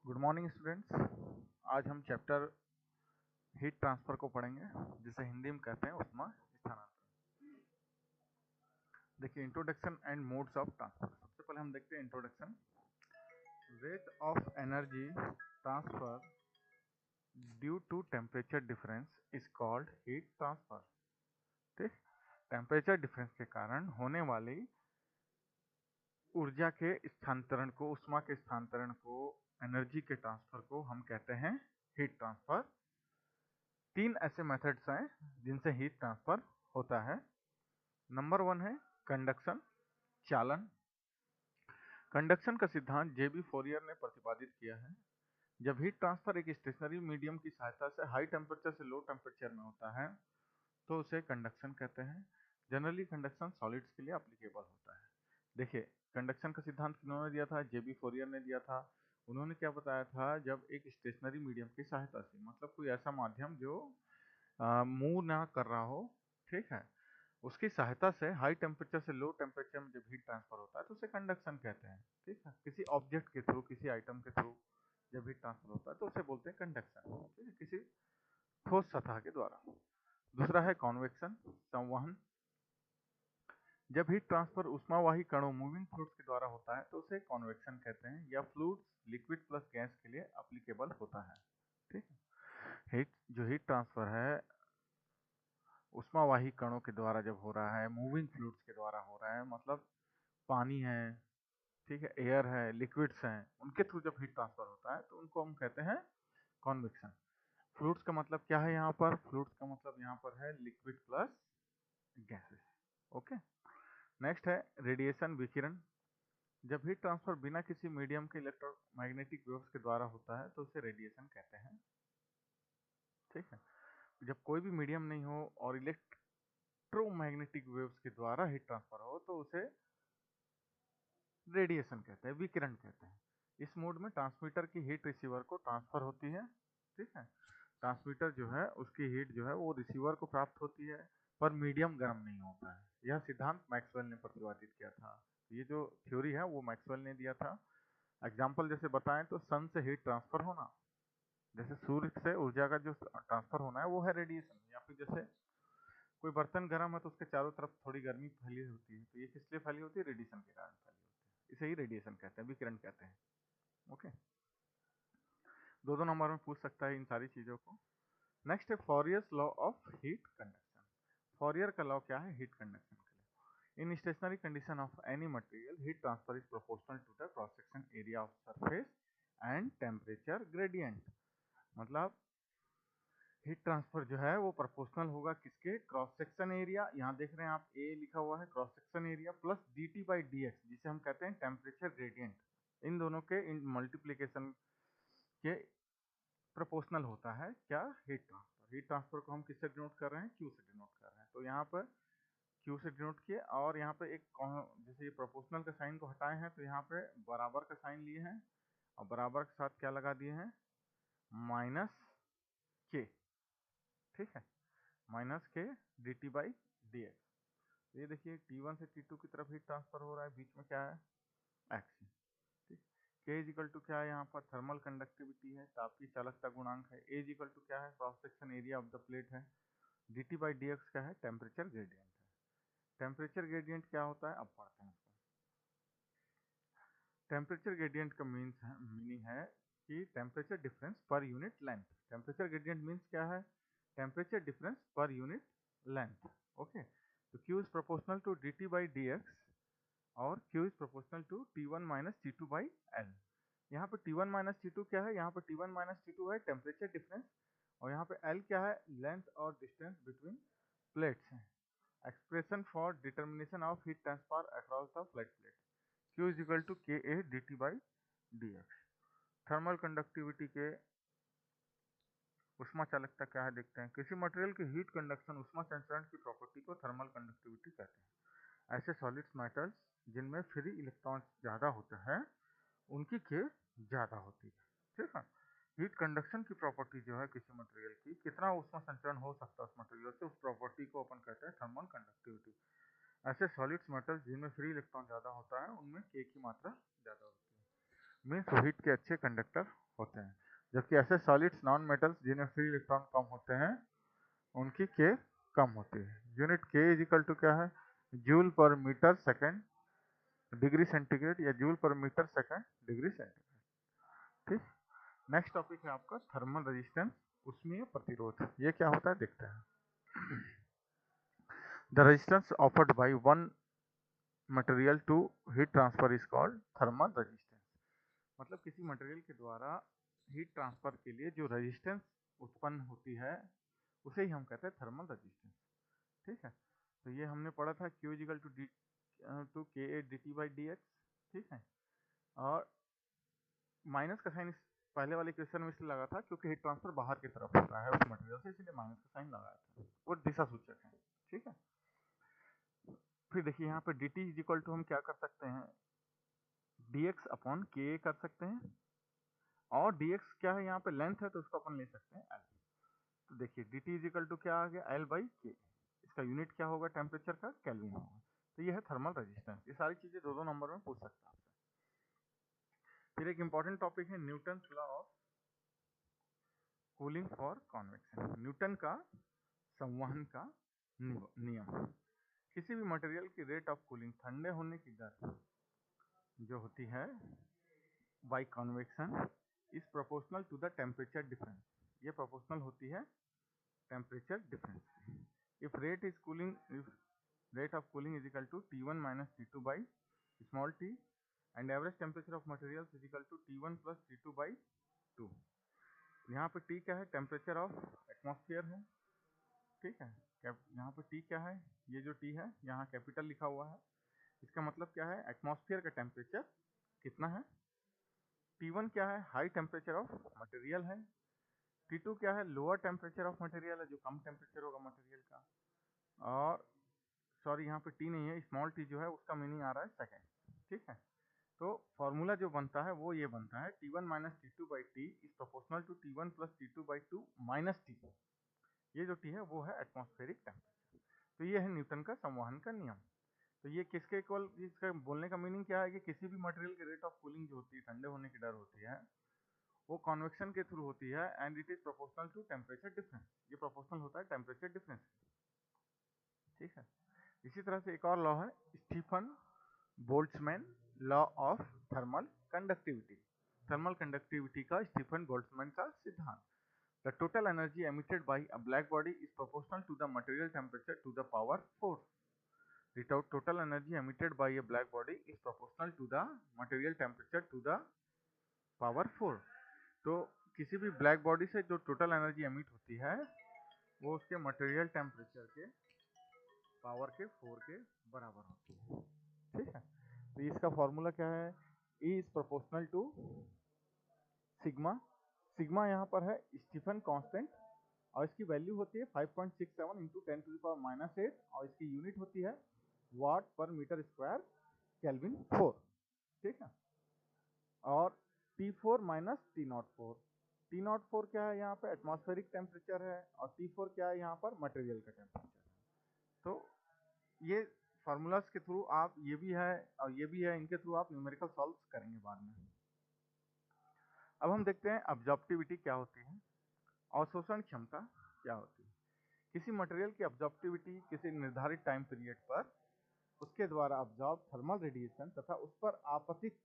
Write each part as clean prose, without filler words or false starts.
Good morning students. आज हम chapter heat transfer को पढ़ेंगे, जिसे हिंदी में कहते हैं ऊष्मा स्थानांतरण। देखिए, introduction and modes of transfer. सबसे पहले हम देखते हैं introduction. Rate of energy transfer due to temperature difference is called heat transfer. ठीक, टेम्परेचर डिफरेंस के कारण होने वाली ऊर्जा के स्थानांतरण को, उष्मा के स्थानांतरण को, एनर्जी के ट्रांसफर को हम कहते हैं हीट ट्रांसफर। तीन ऐसे मेथड्स हैं जिनसे हीट ट्रांसफर होता है। नंबर 1 है कंडक्शन, चालन। कंडक्शन का सिद्धांत जेबी फोरियर ने प्रतिपादित किया है। जब हीट ट्रांसफर एक स्टेशनरी मीडियम की सहायता से हाई टेम्परेचर से लो टेम्परेचर में होता है तो उसे कंडक्शन कहते हैं। जनरली कंडक्शन सॉलिड्स के लिए एप्लीकेबल होता है। देखिए, कंडक्शन का सिद्धांत किन्होंने दिया था? जेबी फोरियर ने दिया था। उन्होंने क्या बताया था? जब एक स्टेशनरी मीडियम की सहायता से, मतलब कोई ऐसा माध्यम जो मूव ना कर रहा हो, ठीक है, उसकी सहायता से हाई टेम्परेचर से लो टेम्परेचर में जब हीट ट्रांसफर होता है तो उसे कंडक्शन कहते हैं। ठीक है, किसी ऑब्जेक्ट के थ्रू, किसी आइटम के थ्रू जब हीट ट्रांसफर होता है तो उसे बोलते हैं कंडक्शन। ठीक है, किसी ठोस सतह के द्वारा। दूसरा है कॉन्वेक्शन, संवहन। जब हीट ट्रांसफर उष्मावाही कणों, मूविंग फ्लूइड्स के द्वारा होता है तो उसे कॉन्वेक्शन कहते हैं, या फ्लूइड्स, लिक्विड प्लस गैस के लिए एप्लीकेबल होता है। ठीक है, जो हीट ट्रांसफर है उष्मावाही कणों के द्वारा जब हो रहा है, मूविंग फ्लूइड्स के द्वारा हो रहा है, मतलब पानी है, ठीक है, एयर है, लिक्विड्स हैं, उनके थ्रू जब हीट ट्रांसफर होता है तो उनको हम कहते हैं कॉन्वेक्शन। फ्लूइड्स का मतलब क्या है यहाँ पर? फ्लूइड्स का मतलब यहाँ पर है liquid plus gases. Okay, next है रेडिएशन, विकिरण। जब हीट ट्रांसफर बिना किसी मीडियम के इलेक्ट्रोमैग्नेटिक वेव्स के द्वारा होता है तो उसे रेडिएशन कहते हैं। ठीक है, जब कोई भी मीडियम नहीं हो और इलेक्ट्रोमैग्नेटिक वेव्स के द्वारा हीट ट्रांसफर हो तो उसे रेडिएशन कहते हैं, विकिरण कहते हैं। इस मोड में ट्रांसमीटर की हीट रिसीवर को ट्रांसफर होती है। ठीक है, ट्रांसमीटर जो है उसकी हीट जो है वो रिसीवर को प्राप्त होती है, पर मीडियम गर्म नहीं होता है। यह सिद्धांत मैक्सवेल ने प्रतिपादित किया था। ये जो थ्योरी है वो मैक्सवेल ने दिया था। एग्जाम्पल जैसे बताएं तो सन से हीट ट्रांसफर होना, जैसे सूर्य से ऊर्जा का जो ट्रांसफर होना है वो है रेडिएशन। या फिर जैसे कोई बर्तन गर्म है तो उसके चारों तरफ थोड़ी गर्मी फैली होती है, तो ये किस लिए फैली होती है? रेडिएशन के कारण फैली होती है। इसे ही रेडिएशन कहते हैं, विकिरण कहते हैं। ओके, दो दो नंबर में पूछ सकता है इन सारी चीजों को। नेक्स्ट है Fourier's law of heat conduction. Fourier का लॉ क्या है हीट कंडक्शन के लिए? In stationary condition of any material, heat transfer is proportional to the cross section area of surface and temperature gradient. मतलब हीट ट्रांसफर जो है वो proportional होगा किसके? Cross section area. यहाँ देख रहे हैं आप, ए लिखा हुआ है, cross section area plus D T by D X, जिसे हम कहते हैं टेम्परेचर ग्रेडियंट। इन दोनों के मल्टीप्लीकेशन के प्रोपोर्शनल होता है क्या? Heat transfer. हीट ट्रांसफर को हम किससे डिनोट कर रहे हैं? क्यू से डिनोट कर रहे हैं। तो यहाँ पर क्यू से डिनोट किए, और यहाँ पे एक जैसे ये प्रोपोर्शनल का साइन को हटाए हैं तो यहाँ पे बराबर का साइन लिए हैं, और बराबर के साथ क्या लगा दिए हैं? माइनस के। ठीक है, माइनस के D T by D x. ये देखिए T1 से T2 की तरफ हीट ट्रांसफर हो रहा है, बीच में क्या है? एक्स। ठीक, के इज इक्वल टू क्या है? यहाँ पर थर्मल कंडक्टिविटी है, तापीय चालकता गुणांक है। ए इज इक्वल टू क्या है? Cross section area of the plate है। D T by D X क्या है? टेम्परेचर ग्रेडियंट है। टेम्परेचर ग्रेडियंट क्या होता है? अब पढ़ते हैं इसको। टेम्परेचर ग्रेडियंट का मीनिंग है कि temperature difference per unit length. Temperature gradient means क्या है? Temperature difference per unit length. Okay, तो Q is proportional to D T by D X, और Q is proportional to T1 minus T2 by L। यहाँ पे T1 minus T2 क्या है? यहाँ पे T1 माइनस T2 है टेम्परेचर डिफरेंस, और यहाँ पे L क्या है? लेंथ और डिस्टेंस बिटवीन प्लेट्स है। Expression for determination of heat transfer across the flat plate. Q is equal to K A D T by D X. Thermal conductivity के उष्मा चालकता क्या है देखते हैं। किसी मटेरियल की हीट कंडक्शन, उष्मा संचरण की प्रॉपर्टी को थर्मल कंडक्टिविटी कहते हैं। ऐसे सॉलिड्स मेटल्स जिनमें फ्री इलेक्ट्रॉन्स ज़्यादा होते हैं उनकी के ज़्यादा होती है। ठीक है, हीट कंडक्शन की प्रॉपर्टी जो है किसी मटेरियल की, कितना उष्मा संचरण हो सकता है उस मटेरियल से, उस प्रॉपर्टी को अपन कहते हैं थर्मल कंडक्टिविटी। ऐसे सॉलिड्स मेटल्स जिनमें फ्री इलेक्ट्रॉन ज़्यादा होता है उनमें के की मात्रा ज़्यादा होती है, मीन्स वो हीट के अच्छे कंडक्टर होते हैं, जबकि ऐसे सॉलिड्स नॉन मेटल्स जिन्हें फ्री इलेक्ट्रॉन कम होते हैं उनकी के कम होती है। यूनिट के इज इक्वल टू क्या है, जूल पर मीटर सेकेंड डिग्री सेंटीग्रेड या जूल पर मीटर सेकेंड डिग्री सेंटीग्रेड। ठीक, नेक्स्ट टॉपिक है आपका थर्मल रेजिस्टेंस, उष्मीय प्रतिरोध। ये क्या होता है देखते हैं। The resistance offered by one material to heat transfer is called thermal resistance. मतलब किसी मटेरियल के द्वारा हीट ट्रांसफर के लिए जो रेजिस्टेंस उत्पन्न होती है उसे ही हम कहते हैं थर्मल रेजिस्टेंस। ठीक है, तो ये हमने पढ़ा था Q is equal to D two K A D T by D X. ठीक है, और माइनस का साइन इस पहले वाले क्वेश्चन में इसलिए लगा था क्योंकि हीट ट्रांसफर बाहर की तरफ होता है उस मटेरियल से, इसलिए माइनस का साइन लगाया था, वो दिशा सूचक है। ठीक है, फिर देखिए यहाँ पे D T is equal to हम क्या कर सकते हैं, डी एक्स अपॉन के कर सकते हैं, और डी एक्स क्या है यहाँ पे लेंथ है तो उसको अपन ले सकते हैं एल। तो देखिए D T is equal to क्या आ गया, एल बाई के। इसका यूनिट क्या होगा टेम्परेचर का, केल्विन होगा। तो ये है थर्मल रेजिस्टेंस। ये सारी चीजें दो दो नंबर में पूछ सकता है आपसे। फिर एक इंपॉर्टेंट टॉपिक है Newton law of cooling for convection. Newton का संवहन का नियम। किसी भी मटेरियल की रेट ऑफ कूलिंग, ठंडे होने की दर जो होती है by convection is proportional to the temperature difference. ये प्रोपोर्शनल होती है temperature difference. If rate is cooling, if rate of cooling is equal to T1 minus T2 by small t and average temperature of materials is equal to T1 plus T2 by 2। यहाँ पे T क्या है, temperature of atmosphere है। ठीक है, यहाँ पे T क्या है, ये जो T है यहाँ कैपिटल लिखा हुआ है, इसका मतलब क्या है, एटमॉस्फेयर का टेम्परेचर कितना है। T1 क्या है, हाई टेम्परेचर ऑफ मटेरियल है। T2 क्या है, लोअर टेम्परेचर ऑफ मटेरियल है, जो कम टेम्परेचर होगा मटेरियल का। और सॉरी यहाँ पे टी नहीं है, स्मॉल टी जो है उसका मीनिंग आ रहा है सेकेंड। ठीक है, तो फॉर्मूला जो बनता है वो ये बनता है T1 minus T two by T is proportional to T1 plus T2 by 2 minus T. ये जो टी है वो है एटमॉस्फेरिक टेम्परेचर। तो ये है न्यूटन का संवहन का नियम। तो ये किसके इक्वल, इसका बोलने का मीनिंग क्या है कि किसी भी मटेरियल की रेट ऑफ कूलिंग जो होती है, ठंडे होने की दर होती है, वो कॉन्वेक्शन के थ्रू होती है and it is proportional to temperature difference. ये प्रोपोर्शनल होता है टेम्परेचर डिफरेंस। ठीक है, इसी तरह से एक और लॉ है Stefan Boltzmann law of thermal conductivity. Thermal conductivity का स्टीफन बोल्ट्जमैन का सिद्धांत। The total energy emitted by a black body is proportional to the material temperature to the power 4। The total energy emitted by a black body is proportional to the material temperature to the power 4। तो किसी भी black body से जो total energy emit होती है वो उसके material temperature के पावर के 4 के बराबर होती है। ठीक है, तो इसका फॉर्मूला क्या है, E is proportional to sigma. Sigma यहाँ पर है स्टीफन कांस्टेंट और इसकी वैल्यू होती है 5.67 into 10 to the power minus 8 और इसकी यूनिट होती है वाट पर मीटर स्क्वायर केल्विन 4। ठीक है, और T4 माइनस T04। T04 क्या है, यहाँ पे एटमॉस्फेरिक टेम्परेचर है, और T4 क्या है, यहाँ पर मटेरियल का टेम्परेचर है। तो ये फार्मूलाज के थ्रू आप, ये भी है और ये भी है, इनके थ्रू आप न्यूमेरिकल सॉल्व करेंगे बाद में। अब हम देखते हैं अब्जॉर्प्टिविटी क्या होती है, अवशोषण क्षमता क्या होती है। किसी मटेरियल की अब्जॉर्प्टिविटी किसी निर्धारित टाइम पीरियड पर उसके द्वारा अब्जॉर्ब थर्मल रेडिएशन तथा उस पर आपतित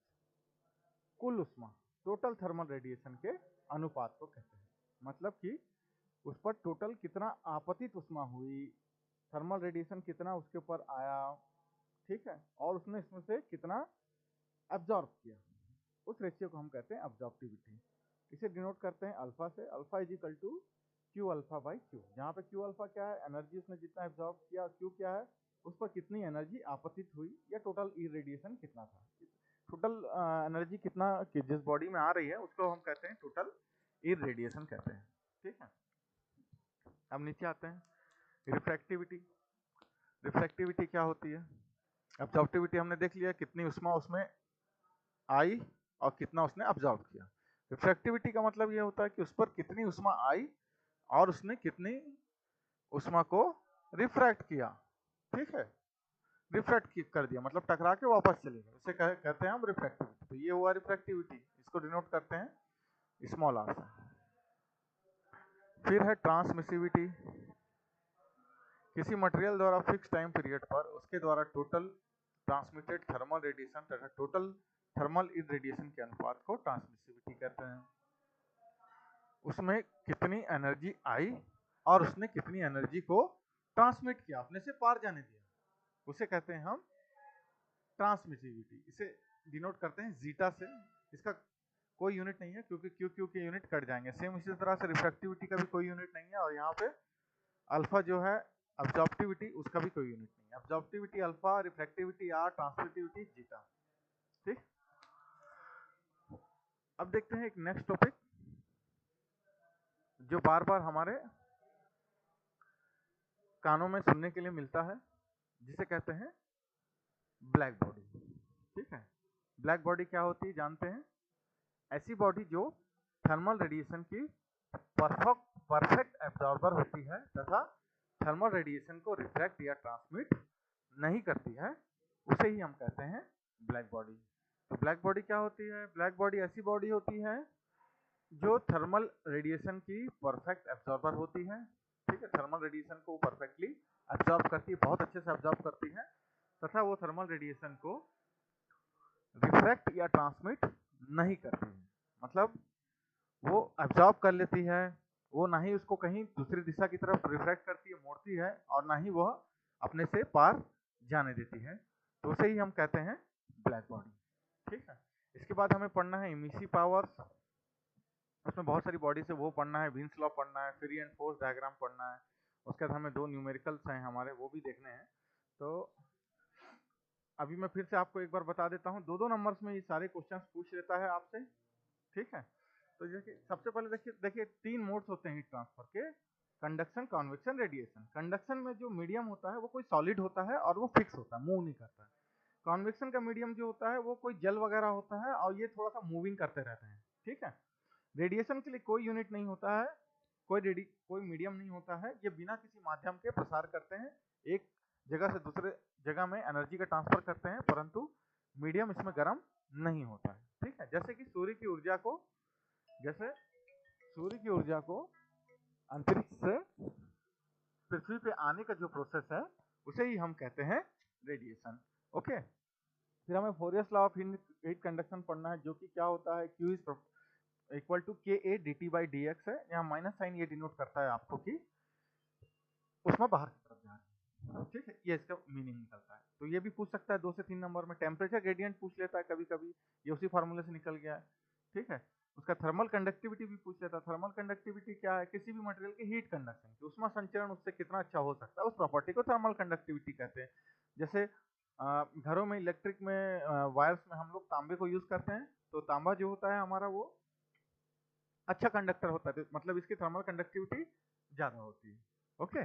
कुल उष्मा, टोटल थर्मल रेडिएशन के अनुपात को कहते हैं। मतलब कि उस पर टोटल कितना आपतित उष्मा हुई, थर्मल रेडिएशन कितना उसके ऊपर आया, ठीक है, और उसने इसमें से कितना एब्जॉर्ब किया, उस रेशियो को हम कहते हैं अब्जॉर्प्टिविटी। इसे डिनोट करते हैं अल्फा से। Alpha is equal to Q alpha by Q, जहाँ पे क्यू अल्फा क्या है, एनर्जी उसने जितना एब्जॉर्ब किया, क्यू क्या है, उस पर कितनी एनर्जी आपतित हुई या टोटल इरेडिएशन कितना था। टोटल एनर्जी कितना कि जिस बॉडी में आ रही है उसको हम कहते हैं टोटल इरेडिएशन कहते हैं। ठीक है, अब नीचे आते हैं रिफ्रैक्टिविटी। रिफ्रैक्टिविटी क्या होती है, अब्जॉर्प्टिविटी हमने देख लिया कितनी उष्मा उसमें आई और कितना उसने अब्जॉर्ब किया। रिफ्रैक्टिविटी का मतलब ये होता है कि उस पर कितनी उष्मा आई और उसने कितनी उष्मा को रिफ्रैक्ट किया। ठीक है, रिफ्रैक्ट कर दिया मतलब टकरा के वापस चले गए, उसे कहते हैं हम रिफ्रैक्टिविटी। तो ये हुआ रिफ्रैक्टिविटी, इसको डिनोट करते हैं स्मॉल आर से। फिर है ट्रांसमिसिविटी, किसी मटेरियल द्वारा फिक्स टाइम पीरियड पर उसके द्वारा टोटल ट्रांसमिटेड थर्मल रेडिएशन तथा टोटल थर्मल इरेडिएशन के अनुपात को ट्रांसमिसिविटी कहते हैं। उसमें कितनी एनर्जी आई और उसने कितनी एनर्जी को ट्रांसमिट किया, अपने से पार जाने दिया, उसे कहते हैं हम ट्रांसमिसिविटी। इसे डिनोट करते हैं जीटा से। इसका कोई यूनिट नहीं है क्योंकि क्यू के यूनिट कट जाएंगे। सेम इसी तरह से रिफ्रैक्टिविटी का भी कोई यूनिट नहीं है, और यहाँ पे अल्फा जो है अब्जॉर्प्टिविटी, उसका भी कोई यूनिट नहीं है। Absorptivity alpha, refractivity R, transmittivity zeta. ठीक, अब देखते हैं एक नेक्स्ट टॉपिक जो बार बार हमारे कानों में सुनने के लिए मिलता है, जिसे कहते हैं ब्लैक बॉडी। ठीक है, ब्लैक बॉडी क्या होती है जानते हैं? ऐसी बॉडी जो थर्मल रेडिएशन की परफेक्ट एब्जॉर्बर होती है तथा थर्मल रेडिएशन को रिफ्रैक्ट या ट्रांसमिट नहीं करती है, उसे ही हम कहते हैं ब्लैक बॉडी। तो ब्लैक बॉडी क्या होती है? ब्लैक बॉडी ऐसी बॉडी होती है जो थर्मल रेडिएशन की परफेक्ट एब्जॉर्बर होती है। ठीक है, थर्मल रेडिएशन को परफेक्टली एब्जॉर्ब करती है, बहुत अच्छे से एब्जॉर्ब करती है, तथा वो थर्मल रेडिएशन को रिफ्रैक्ट या ट्रांसमिट नहीं करती है। मतलब वो एब्जॉर्ब कर लेती है, वो ना ही उसको कहीं दूसरी दिशा की तरफ रिफ्रैक्ट करती है, मोड़ती है, और ना ही वह अपने से पार जाने देती है। तो उसे ही हम कहते हैं ब्लैक बॉडी। ठीक है, इसके बाद हमें पढ़ना है इमिसिव पावर्स। उसमें बहुत सारी बॉडी से वो पढ़ना है, विन्स लॉ पढ़ना है, फ्री एंड फोर्स डायग्राम पढ़ना है। उसके बाद हमें 2 न्यूमेरिकल्स हैं हमारे, वो भी देखने हैं। तो अभी मैं फिर से आपको एक बार बता देता हूँ, 2-2 नंबर्स में ये सारे क्वेश्चंस पूछ लेता है आपसे। ठीक है, तो देखिए सबसे पहले देखिए 3 मोड्स होते हैं हीट ट्रांसफर के, कंडक्शन, कन्वेक्शन, रेडिएशन। कंडक्शन में जो मीडियम होता है वो कोई सॉलिड होता है और वो फिक्स होता है, मूव नहीं करता है। कन्वेक्शन का मीडियम जो होता है वो कोई जेल वगैरह होता है और ये थोड़ा सा मूविंग करते रहते हैं। ठीक है, रेडिएशन के लिए कोई यूनिट नहीं होता है, कोई मीडियम नहीं होता है, ये बिना किसी माध्यम के प्रसार करते हैं, एक जगह से दूसरे जगह में एनर्जी का ट्रांसफर करते हैं, परंतु मीडियम इसमें गर्म नहीं होता है। ठीक है, जैसे कि सूर्य की ऊर्जा को अंतरिक्ष से पृथ्वी पे आने का जो प्रोसेस है उसे ही हम कहते हैं रेडिएशन। ओके, फिर हमें Fourier's law of heat conduction पढ़ना है, जो कि क्या होता है, Q is equal to KA dt by dx है। यहाँ माइनस साइन ये डिनोट करता है आपको कि उसमें बाहर की तरफ जा रही है। ठीक है, ये इसका मीनिंग निकलता है। तो ये भी पूछ सकता है 2 से 3 नंबर में। टेम्परेचर ग्रेडियंट पूछ लेता है कभी कभी, ये उसी फार्मूले से निकल गया है। ठीक है, उसका थर्मल कंडक्टिविटी भी पूछ लेता है। थर्मल कंडक्टिविटी क्या है? किसी भी मटेरियल की हीट कंडक्शन की उष्मा संचरण उससे कितना अच्छा हो सकता है, उस प्रॉपर्टी को थर्मल कंडक्टिविटी कहते हैं। जैसे घरों में इलेक्ट्रिक में वायर्स में हम लोग तांबे को यूज करते हैं, तो तांबा जो होता है हमारा वो अच्छा कंडक्टर होता है, मतलब इसकी थर्मल कंडक्टिविटी ज्यादा होती है। ओके,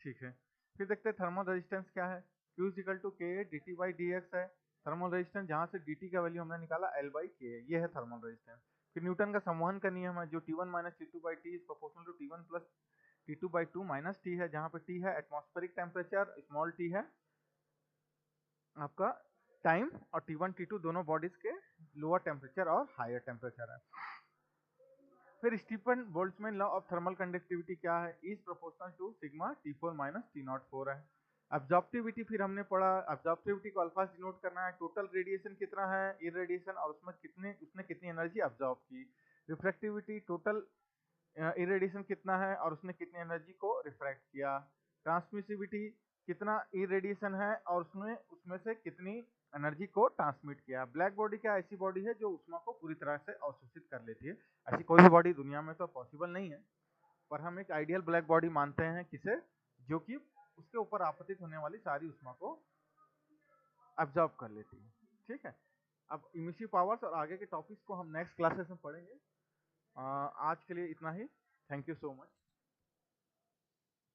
ठीक है, फिर देखते हैं थर्मल रेजिस्टेंस क्या है। Q इज इक्वल टू के D T by D x है थर्मल रेजिस्टेंस, जहां से dt का वैल्यू हमने निकाला L बाई के, ये है थर्मल रेजिस्टेंस। फिर न्यूटन का संवहन का नियम है, जो T1 minus T2 by T is proportional to T1 plus T2 by 2 minus T है, जहां पे T है एटमॉस्फेरिक टेम्परेचर, स्मॉल t है आपका टाइम, और T1 T2 दोनों बॉडीज के लोअर टेम्परेचर और हायर टेम्परेचर है। फिर Stefan Boltzmann law of thermal conductivity क्या है? Is proportional to sigma T4 minus T04 है। अब्जॉर्प्टिविटी फिर हमने पढ़ा, अब्जॉर्प्टिविटी को अल्फा से डिनोट करना है, टोटल रेडिएशन कितना है, इरेडिएशन, और उसने कितनी एनर्जी अब्जॉर्ब की। रिफ्रैक्टिविटी, टोटल इरेडिएशन कितना है और उसने कितनी एनर्जी को रिफ्रैक्ट किया। ट्रांसमिसिविटी, कितना इरेडिएशन है और उसमें से कितनी एनर्जी को ट्रांसमिट किया। ब्लैक बॉडी क्या ऐसी बॉडी है जो उष्मा को पूरी तरह से अवशोषित कर लेती है। ऐसी कोई भी बॉडी दुनिया में तो पॉसिबल नहीं है, पर हम एक आइडियल ब्लैक बॉडी मानते हैं किसे, जो कि उसके ऊपर आपतित होने वाली सारी उष्मा को अब्जॉर्ब कर लेती है। ठीक है, अब इमिसिव पावर्स और आगे के टॉपिक्स को हम नेक्स्ट क्लासेस में पढ़ेंगे। आज के लिए इतना ही। Thank you so much.